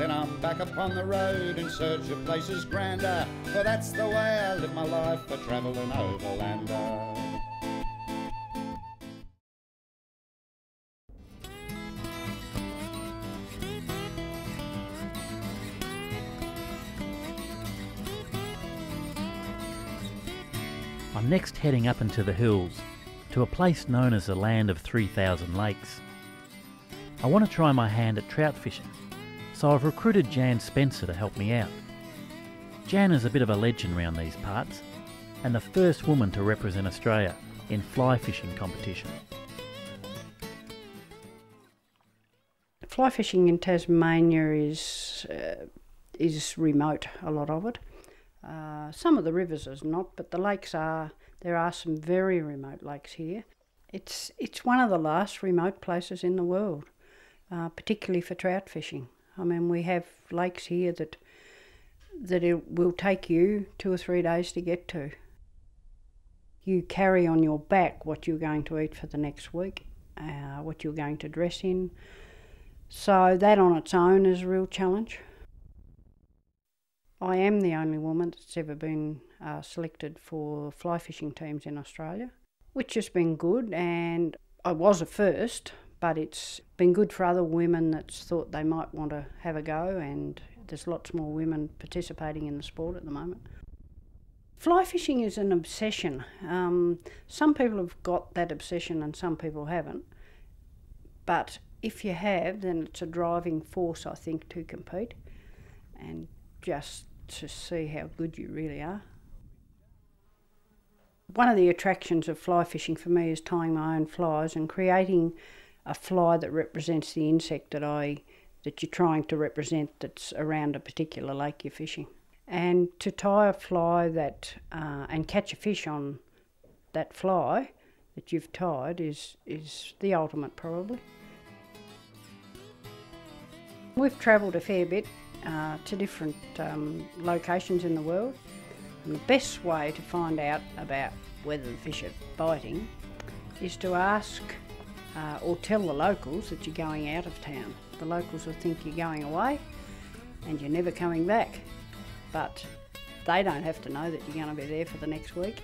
Then I'm back upon the road in search of places grander, for that's the way I live my life, a travelling overlander. I'm next heading up into the hills to a place known as the land of 3,000 lakes. I want to try my hand at trout fishing, so I've recruited Janice Spencer to help me out. Jan is a bit of a legend around these parts, and the first woman to represent Australia in fly fishing competition. Fly fishing in Tasmania is remote, a lot of it. Some of the rivers is not, but the lakes are. There are some very remote lakes here. It's one of the last remote places in the world, particularly for trout fishing. I mean, we have lakes here that it will take you 2 or 3 days to get to. You carry on your back what you're going to eat for the next week, what you're going to dress in. So that on its own is a real challenge. I am the only woman that's ever been selected for fly fishing teams in Australia, which has been good, and I was a first, but it's been good for other women that's thought they might want to have a go, and there's lots more women participating in the sport at the moment. Fly fishing is an obsession. Some people have got that obsession and some people haven't, but if you have, then it's a driving force, I think, to compete and just to see how good you really are. One of the attractions of fly fishing for me is tying my own flies and creating a fly that represents the insect that you're trying to represent that's around a particular lake you're fishing. And to tie a fly that and catch a fish on that fly that you've tied is the ultimate, probably. We've travelled a fair bit to different locations in the world, and the best way to find out about whether the fish are biting is to ask or tell the locals that you're going out of town. The locals will think you're going away and you're never coming back, but they don't have to know that you're going to be there for the next week.